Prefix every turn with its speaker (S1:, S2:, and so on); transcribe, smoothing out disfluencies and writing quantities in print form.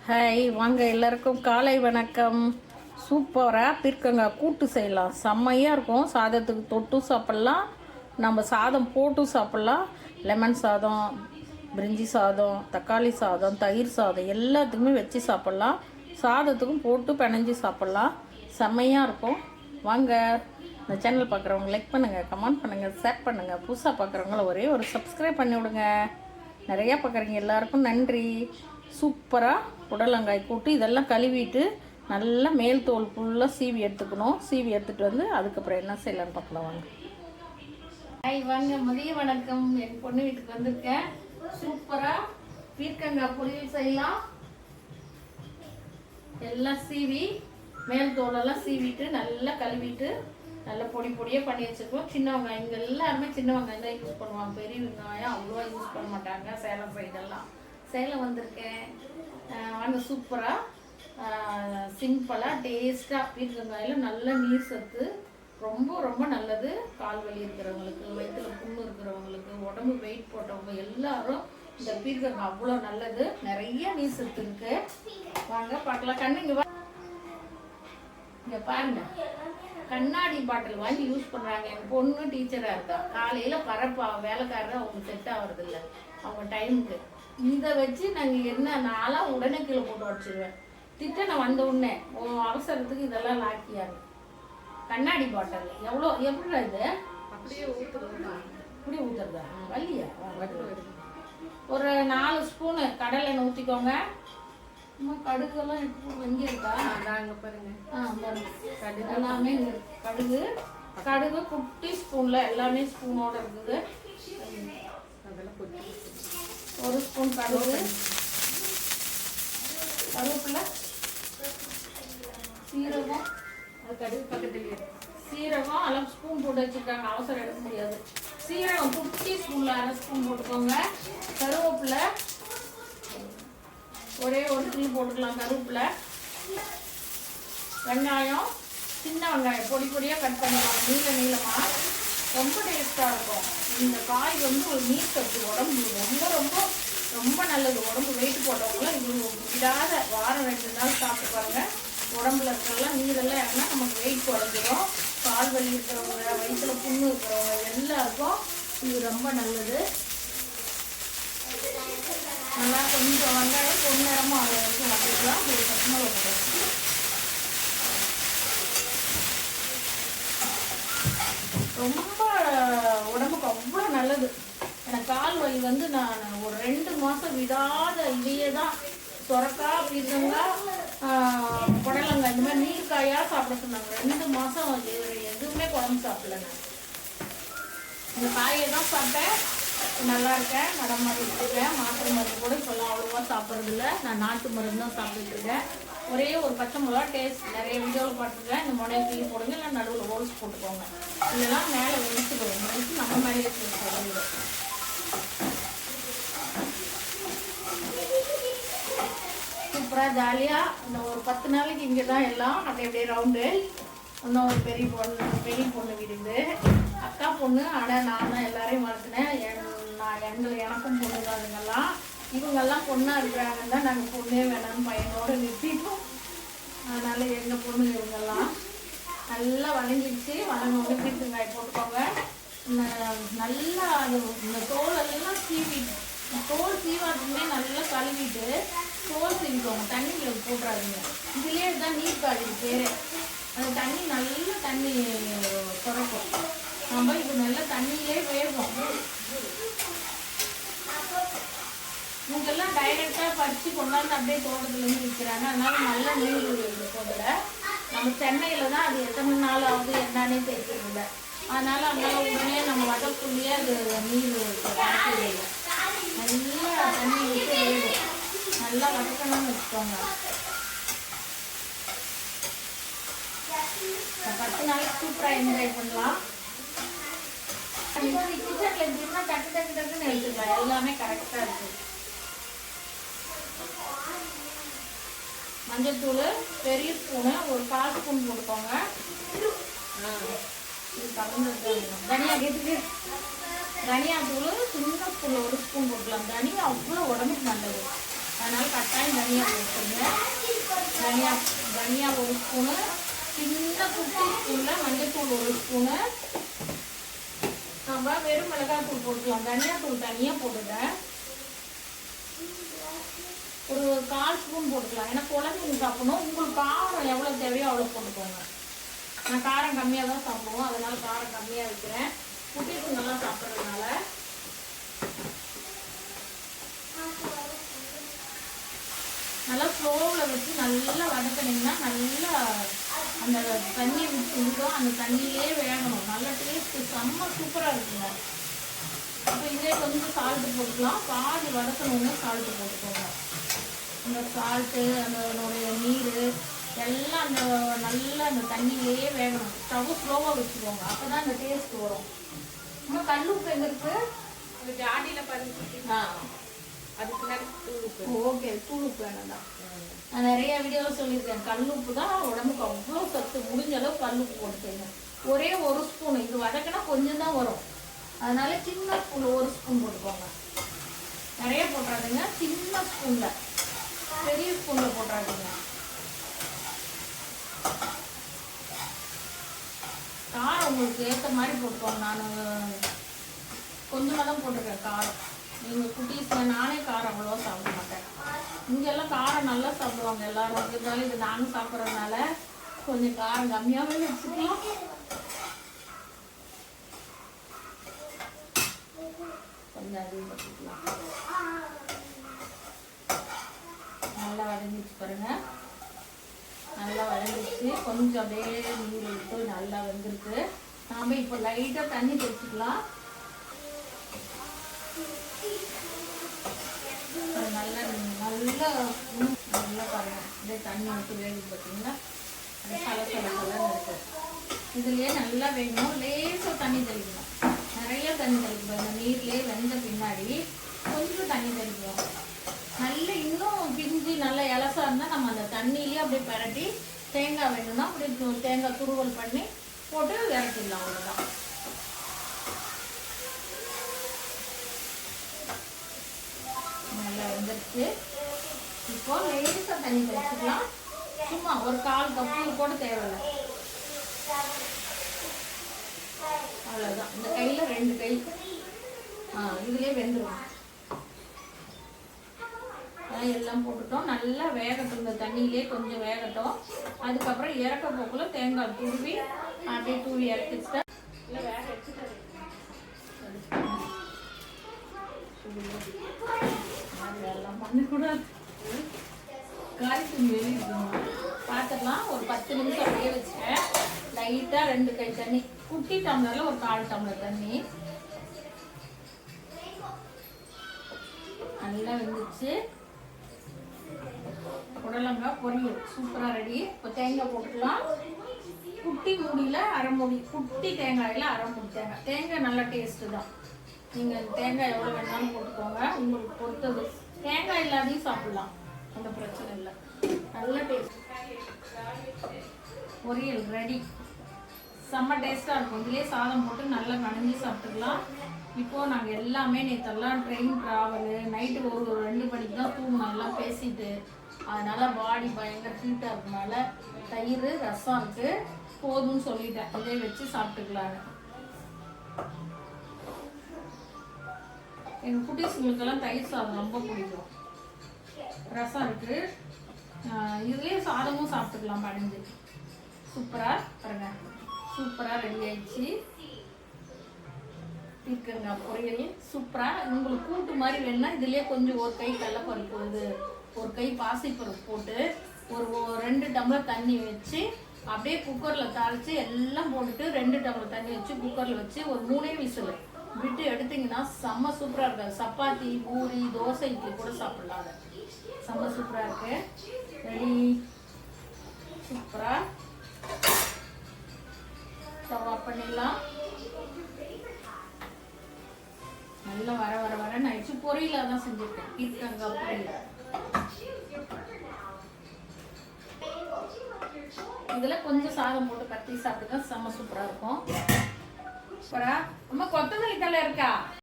S1: Hi வாங்க எல்லாருக்கும் காலை வணக்கம். சூப்பராக பீர்க்கங்காய் கூட்டு செய்யலாம். செம்மையாக இருக்கும். சாதத்துக்கு தொட்டு சாப்பிட்லாம், நம்ம சாதம் போட்டு சாப்பிட்லாம். லெமன் சாதம், பிரிஞ்சி சாதம், தக்காளி சாதம், தயிர் சாதம் எல்லாத்துக்குமே வச்சு சாப்பிட்லாம். சாதத்துக்கும் போட்டு பிணைஞ்சி சாப்பிட்லாம். செம்மையாக இருக்கும். வாங்க, இந்த சேனல் பார்க்குறவங்க லைக் பண்ணுங்கள், கமெண்ட் பண்ணுங்கள், ஷேர் பண்ணுங்கள். புதுசாக பார்க்குறவங்கள ஒரே ஒரு சப்ஸ்கிரைப் பண்ணி விடுங்க. நிறையா பார்க்குறீங்க, எல்லாருக்கும் நன்றி. சூப்பராக புடலங்காய் கூட்டு இதெல்லாம் கழுவிட்டு நல்லா மேல் தோல் ஃபுல்லாக சீவி எடுத்துக்கணும். சீவி எடுத்துகிட்டு வந்து அதுக்கப்புறம் என்ன செய்யலான்னு பார்க்கலாம் வாங்க. ஹாய் வாங்க, மதிய வணக்கம். என் பொண்ணு வீட்டுக்கு வந்திருக்கேன். சூப்பராக பீர்க்கங்காய் பொரியல் செய்யலாம். எல்லாம் சீவி மேல் தோலெல்லாம் சீவிட்டு நல்லா கழுவிட்டு நல்லா பொடி பொடியாக பண்ணி வச்சுருக்கோம். சின்ன வெங்காயம் இங்கே எல்லாருமே சின்ன வெங்காயம் தான் யூஸ் பண்ணுவாங்க. பெரிய வெங்காயம் அவ்வளோவா யூஸ் பண்ண மாட்டாங்க. சேலம் சைடெல்லாம் சேலம் வந்திருக்கேன். வாங்க, சூப்பராக சிம்பிளாக டேஸ்ட்டாக பீர்க்கங்காயில் நல்ல நீர் சத்து, ரொம்ப ரொம்ப நல்லது. கால் வலி இருக்கிறவங்களுக்கு, வயிற்றுல புண்ணு இருக்கிறவங்களுக்கு, உடம்பு வெயிட் போட்டவங்க எல்லாரும் இந்த பீர்க்கங்காய் அவ்வளோ நல்லது. நிறைய நீர் சத்து இருக்கு. வாங்க பார்க்கலாம். கண்ணுங்க இங்கே பாருங்க, கண்ணாடி பாட்டில் வாங்கி யூஸ் பண்ணுறாங்க. என் பொண்ணு டீச்சராக இருக்கா. காலையில் பரப்பா வேலைக்காரர் அவங்க செட் ஆகிறது இல்லை அவங்க டைமுக்கு. இதை வச்சு நாங்கள் என்ன நாளாக உடனே கீழே போட்டு வச்சுருவேன். திட்டனை வந்த உடனே அவசரத்துக்கு இதெல்லாம் லாக்கியாங்க. கண்ணாடி பாட்டில் எப்படி இது அப்படியே ஊற்றுறதா? இப்படி ஊற்றுறதா? வள்ளியா? ஒரு 4 ஸ்பூனு கடலை ஊற்றிக்கோங்க. கடுகுலாம் எங்கே இருக்கா? நாங்கள் பாருங்க. கடுகு எல்லாமே கடுகு கடுகு குட்டி ஸ்பூனில் எல்லாமே ஸ்பூனோடு இருக்குது. அதெல்லாம் ஒரு ஸ்பூன் கடுகு, கருவேப்பிலை, சீரகம், அது கடுகு பக்கத்துலேயே சீரகம் எல்லாம் ஸ்பூன் போட்டு வச்சுருக்காங்க. அவசரம் எடுக்க முடியாது. சீரகம் குட்டி ஸ்பூனில் 1/2 ஸ்பூன் போட்டுக்கோங்க. கருவேப்பிலை ஒரே ஒரு கிளி போட்டுக்கலாம். கருவேப்பிலை, வெங்காயம், சின்ன வெங்காயம் பொடி பொடியாக கட் பண்ணிக்கலாம். நீளமாக ரொம்ப டேஸ்ட்டாக இருக்கும். இந்த காய் வந்து ஒரு நீர் சத்து, உடம்பு ரொம்ப ரொம்ப ரொம்ப நல்லது. உடம்பு வெயிட் போட்டவங்களாம் இது விடாத வாரம் 2 நாள் சாப்பிட்டு பாருங்க. உடம்புல இருக்கிறலாம் நீரெல்லாம் இறங்கினா நமக்கு வெயிட் குறைஞ்சிடும். கால் வலி இருக்கிறவங்க, வயிற்றுல புண்ணு இருக்கிறவங்க எல்லாருக்கும் இது ரொம்ப நல்லது. நல்லா கொஞ்சம் வெங்காயம் பொன்னிறமாக அதை வரைக்கும் வதக்கலாம். ஒரு பச்சை ரொம்ப உடம்புக்கு அவ்வளோ நல்லது. எனக்கு கால் வலி வந்து நான் ஒரு 2 மாதம் விடாத இதையே தான் சொரக்காய், பீர்க்கங்காய், புடலங்காய் இந்த மாதிரி நீர்க்காயாக சாப்பிட சொன்னாங்க. 2 மாதம் எதுவுமே குழம்பு சாப்பிடல. நான் இந்த காயை தான் சாப்பிட்டேன். நல்லா இருக்கேன். நடம் மாதிரி இருக்கேன். மாத்திரை மருந்து கூட இப்போல்லாம் அவ்வளோவா சாப்பிட்றதில்ல. நான் நாட்டு மருந்து தான் சாப்பிட்டுட்டு இருக்கேன். ஒரே ஒரு பச்சை மிளகா டேஸ்ட் நிறைய வீடியோவில் பார்த்துருக்கேன். இந்த முனையை தூக்கி போடுங்க, இல்லை நடுவில் ஓடிச்சு போட்டுக்கோங்க. இதெல்லாம் மேலே வெடிச்சுக்கணும். வெடிச்சு நம்ம மேலேயே சொல்லுவோம். சூப்பராக ஜாலியாக இந்த ஒரு 10 நாளைக்கு இங்கே தான் எல்லாம் அப்படியே ரவுண்டு. இன்னும் ஒரு பெரிய பொண்ணு வீடு, அக்கா பொண்ணு. ஆனால் நான் தான் எல்லாரையும் வளர்த்துனேன். எனக்கும் பொண்ணு தான். அதுங்கெல்லாம் இவங்கெல்லாம் பொண்ணாக இருக்கிறாங்கன்னு தான் நாங்கள் பொண்ணே வேணாம்னு பையனோடு நிறுத்திட்டோம். அதனால் எங்கள் பொண்ணு இவங்கெல்லாம் நல்லா வதங்கிடுச்சு. வதங்க பீர்க்கங்காய் போட்டுக்கோங்க. நல்லா அது இந்த தோலெல்லாம் தோல் சீவாட்டுமே நல்லா கழுவிட்டு தோல் சீவிக்கோங்க. தண்ணியில் போட்டுறாதுங்க. இதுலேயே தான் நீர் காய்ச்சி பேரே. அந்த தண்ணி நல்லா தண்ணி சுரக்கும். நம்ம இப்போ நல்லா தண்ணியிலே வேகும். இவங்கெல்லாம் டைரெக்டாக பறித்து கொண்டாந்து அப்படியே தோட்டத்துலேருந்து விற்கிறாங்க. அதனால நல்ல நீர் போதில். நம்ம சென்னையில் தான் அது எத்தனை நாள் ஆகுது என்னன்னே தெரியல. அதனால அதனால உடனே நம்ம வதக்குள்ளேயே அது நீர் கிடைக்கவே இல்லை. நல்லா தண்ணி விட்டு வேகும். நல்லா வதக்கணும்னு வச்சுக்கோங்க. 10 நாளைக்கு சூப்பராக என்ஜாய் பண்ணலாம். கிச்சனில் எப்படின்னா டக்கு டக்குன்னு எடுத்துக்கலாம். எல்லாமே கரெக்டாக இருக்குது. மஞ்சள் தூள் பெரிய ஸ்பூனு ஒரு 1/4 ஸ்பூன் போட்டுக்கோங்க. தனியா கேட்டுக்கு தனியா தூள் சின்ன ஸ்பூனில் 1 ஸ்பூன் போட்டுக்கலாம். தனியா அவ்வளோ உடம்புக்கு நல்லது. அதனால் கட்டாயம் தனியா போட்டுருங்க. தனியா ஒரு ஸ்பூனு, சின்ன குட்டி ஸ்பூனில் மஞ்சள்தூள் ஒரு ஸ்பூனு. நம்ம வெறும் மிளகாய்த்தூள் போட்டுக்கலாம். தனியாத்தூள் தனியாக போட்டுட்டேன். ஒரு 1/4 ஸ்பூன் போட்டுக்கலாம். ஏன்னா குழந்தைங்க சாப்பிடணும். உங்களுக்கு காரம் எவ்வளோ தேவையோ அவ்வளோ போட்டுக்கோங்க. நான் காரம் கம்மியாக தான் சாப்பிடுவோம், அதனால காரம் கம்மியாக வைக்கிறேன். குட்டீஸுங்க நல்லா சாப்பிட்றதுனால. நல்லா ஸ்லோவில் வச்சு நல்லா வதக்கினீங்கன்னா நல்லா அந்த தண்ணி விட்டுடும். அந்த தண்ணியிலே வேகணும். நல்லா டேஸ்ட்டு செம்ம சூப்பராக இருக்குங்க. அப்போ இதே கொஞ்சம் சால்ட்டு போட்டுக்கலாம். பாதி வதக்கணுன்னு சால்ட்டு போட்டுக்கோங்க. அந்த சால்ட்டு அதனுடைய நீர் எல்லாம் அந்த நல்லா அந்த தண்ணியிலேயே வேகணும். ஸ்டவ் ஸ்லோவாக வச்சுக்கோங்க. அப்போ தான் அந்த டேஸ்ட் வரும். இன்னும் கல் உப்பு எங்கே இருக்குது? அந்த ஜாடியில் பதினஞ்சு. அதுக்கு மேலே தூள் உப்பு. ஓகே, தூள் உப்பு வேணும் தான். நான் நிறைய வீடியோவில் சொல்லியிருக்கேன். கல் உப்பு தான் உடம்புக்கு அவ்வளோ சத்து. முடிஞ்ச அளவு கல் உப்பு போட்டு செய்யணும். ஒரே ஒரு ஸ்பூன். இது வதக்கினா கொஞ்சம் தான் வரும். அதனால சின்ன ஸ்பூன் ஒரு ஸ்பூன் போட்டுக்கோங்க. நிறைய போட்டுறாதுங்க. சின்ன ஸ்பூனில், பெரிய ஸ்பூனில் போட்டுறாதுங்க. காரம் உங்களுக்கு ஏற்ற மாதிரி போட்டுக்கோங்க. நான் கொஞ்சமாக தான் போட்டிருக்கேன் காரம். நீங்கள் குட்டீஸில் நானே காரம் அவ்வளோவா சாப்பிட மாட்டேன். இங்கெல்லாம் காரம் நல்லா சாப்பிடுவாங்க எல்லாரும். இருந்தாலும் இது நானும் சாப்பிட்றதுனால கொஞ்சம் காரம் கம்மியாகவே வச்சுக்கலாம். கொஞ்சம் அதிகம் வச்சுக்கலாம். நல்லா வதங்கிச்சு பாருங்க. நல்லா வதங்கிச்சு. கொஞ்சம் அப்படியே நீர் விட்டு நல்லா வெந்திருக்கு. நாம் இப்போ லைட்டாக தண்ணி தெளிச்சுக்கலாம். நல்லா நல்லா நல்லா பாருங்க. அப்படியே தண்ணி விட்டு வேகுது பார்த்தீங்கன்னா அப்படியே கலக்கலன்னு இருக்கு. இதுலேயே நல்லா வேகணும். லேசாக தண்ணி தெளிக்கணும். நிறைய தண்ணி தெளிக்கணும். இந்த நீர்லேயே வெந்த பின்னாடி கொஞ்சம் தண்ணி தெளிக்கணும். நல்ல இன்னும் பிஞ்சு நல்லா இலசா இருந்தால் நம்ம அந்த தண்ணியிலேயே அப்படியே பரட்டி தேங்காய் வேணும்னா அப்படி தேங்காய் துருவல் பண்ணி போட்டு இறக்கிடலாம். அவ்வளோதான். நல்லா வந்துருச்சு. இப்போ லேசாக தண்ணி தெளிச்சுக்கலாம். சும்மா ஒரு 1/4 கப்பு கூட தேவையில்லை. அவ்வளோதான். இந்த கையில் 2 கை இதுலேயே வெந்துடும். எல்லாம் போட்டுட்டோம். நல்லா வேகட்டும். இந்த தண்ணியிலே கொஞ்சம் வேகட்டும். அதுக்கப்புறம் இறக்க போக்குள்ள தேங்காய் துருவி அப்படியே தூவி இறக்கிச்சுட்டா இல்லை வேக வச்சுட்டு எல்லாம் பண்ணக்கூடாது. காரி துணி வெளியிடணும். பார்த்துக்கலாம். ஒரு 10 நிமிஷம் அப்படியே வச்சுட்டேன். லைட்டாக 2 கை தண்ணி. குட்டி டம்ளரில் ஒரு 1/4 டம்ளர் தண்ணி. நல்லா வெந்துச்சு. புடலங்காய் பொரியல் சூப்பராக ரெடி. இப்போ தேங்காய் போட்டுக்கலாம். குட்டி மூடியில் 1/2 மூடி, குட்டி தேங்காயில் 1/2 மூடி தேங்காய். தேங்காய் நல்லா டேஸ்ட்டு தான். நீங்கள் தேங்காய் எவ்வளோ வேணாலும் போட்டுக்கோங்க. உங்களுக்கு பொறுத்தது. தேங்காய் இல்லாதையும் சாப்பிட்லாம். அந்த பிரச்சனை இல்லை. நல்ல டேஸ்ட். பொரியல் ரெடி. செம்ம டேஸ்ட்டாக இருக்கும். இதுலேயே சாதம் போட்டு நல்லா நனைஞ்சி சாப்பிட்டுக்கலாம். இப்போது நாங்கள் எல்லாமே நேற்றெல்லாம் ட்ரெயின் ட்ராவலு நைட்டு ஒரு 2 மணிக்கு தான் தூங்கணும் எல்லாம் பேசிட்டு. அதனால் பாடி பயங்கர ஹீட்டாக இருக்கனால தயிர் ரசம் இருக்குது போதும்னு சொல்லிட்டேன். இதே வச்சு சாப்பிட்டுக்கலான்னு. எங்கள் குட்டீஸுங்களுக்கெல்லாம் தயிர் சாதம் ரொம்ப பிடிக்கும். ரசம் இருக்குது. இதுலேயே சாதமும் சாப்பிட்டுக்கலாம் படைஞ்சு. சூப்பராக பாருங்க. சூப்பராக ரெடி ஆயிடுச்சு. இருக்குங்க பொரியல் சூப்பராக. உங்களுக்கு கூட்டு மாதிரி வேணுன்னா இதுலேயே கொஞ்சம் ஒரு கை கடலைப்பருப்பு, ஒரு கை பாசிப்பருப்பு போட்டு ஒரு 2 டம்ளர் தண்ணி வச்சு அப்படியே குக்கரில் தாளித்து எல்லாம் போட்டுட்டு 2 டம்ளர் தண்ணி வச்சு குக்கரில் வச்சு ஒரு 3 விசில் விட்டு எடுத்திங்கன்னா செம்ம சூப்பராக இருக்காது. சப்பாத்தி, பூரி, தோசை, இட்லி கூட சாப்பிட்லாம். அதை செம்ம சூப்பராக இருக்கு. ரெடி. சூப்பராக ஸ்டவ் ஆஃப் பண்ணிடலாம். நல்லா வர வர வரன்னு ஆயிடுச்சு. பொரியலாக தான் செஞ்சுருக்கேன். பீர்க்கங்காய் பொரியல். இதில் கொஞ்சம் சாதம் போட்டு கட்டி சாப்பிட்டுக்க செம்ம சூப்பராக இருக்கும். சூப்பரா. நம்ம கொத்தமல்லி தழை இருக்கா?